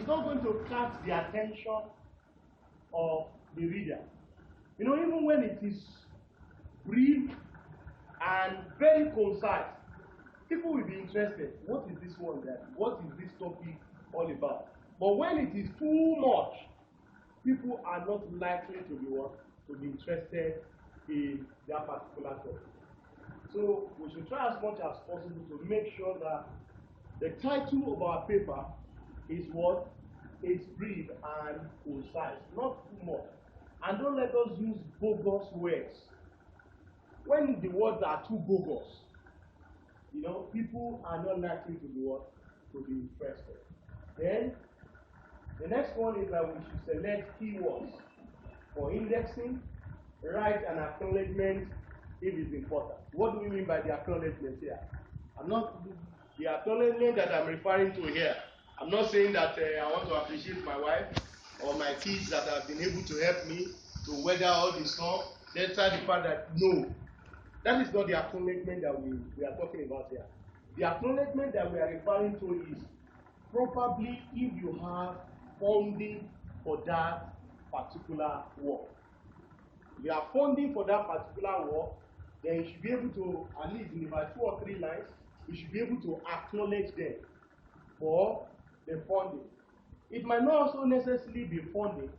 it's not going to catch the attention of the reader. You know, even when it is brief and very concise, people will be interested. What is this one then? What is this topic all about? But when it is too much, people are not likely to be interested in that particular topic. So we should try as much as possible to make sure that the title of our paper is what? It's brief and concise, not too much. And don't let us use bogus words. When the words are too bogus, you know, people are not likely to be interested. Then the next one is that we should select keywords for indexing, write an acknowledgement if it's important. What do we mean by the acknowledgement here? The acknowledgement that I'm referring to here. I'm not saying that I want to appreciate my wife or my kids that have been able to help me to weather all the storm. Despite the fact that no, that is not the acknowledgement that we are talking about here. The acknowledgement that we are referring to is probably if you have funding for that particular work. If you are funding for that particular work, then you should be able to, at least in about 2 or 3 lines, you should be able to acknowledge them for the funding. It might not also necessarily be funding.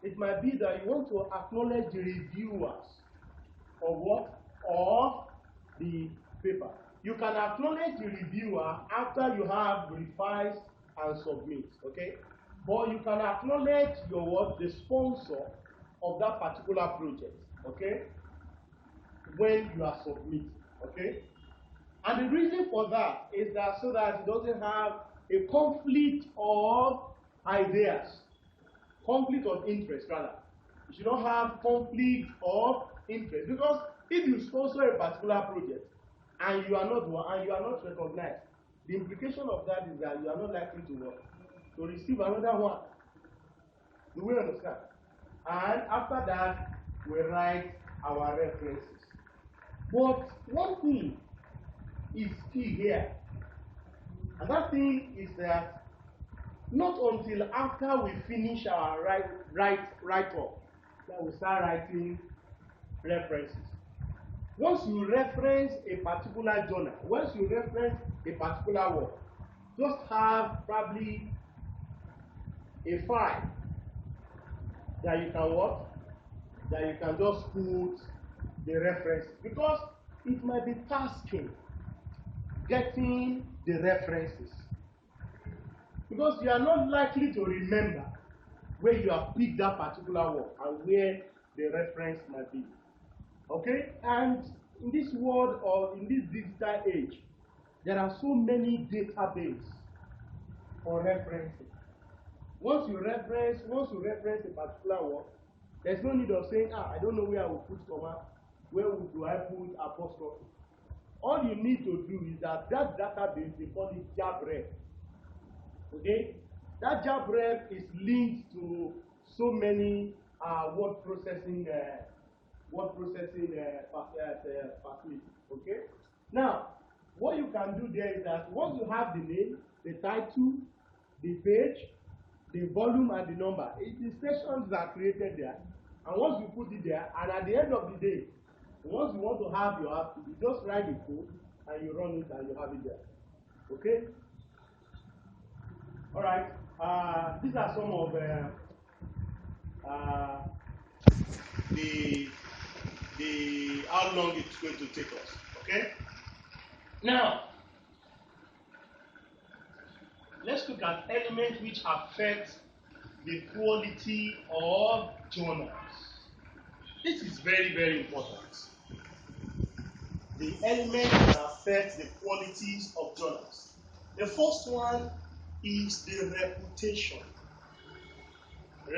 It might be that you want to acknowledge the reviewers of what? Of the paper. You can acknowledge the reviewer after you have revised and submit, okay? But you can acknowledge your what? The sponsor of that particular project, okay? When you are submitting, okay? And the reason for that is that so that it doesn't have a conflict of ideas, conflict of interest rather. You should not have conflict of interest, because if you sponsor a particular project and you are not recognized, the implication of that is that you are not likely to receive another one. Do we understand? And after that, we write our references. But one thing is key here, and that thing is that not until after we finish our write-up that we start writing references. Once you reference a particular journal, once you reference a particular work, just have probably a file that you can what? That you can just put the reference, because it might be tasking getting the references, because you are not likely to remember where you have picked that particular work and where the reference might be. Okay? And in this world, or in this digital age, there are so many databases for referencing. Once you reference a particular work, there's no need of saying, I don't know where I will put comma, where do I put apostrophe. All you need to do is that database, they call it JabRef. Okay? That JabRef is linked to so many word processing facilities. Okay? Now, what you can do there is that once you have the name, the title, the page, the volume, and the number, the sections are created there. And once you put it there, and at the end of the day, once you want to have your app, you just write the code and you run it and you have it there. Okay? All right. These are some of the how long it's going to take us. Okay? Now, let's look at elements which affect the quality of journals. This is very, very important. The elements that affect the qualities of journals. The first one is the reputation.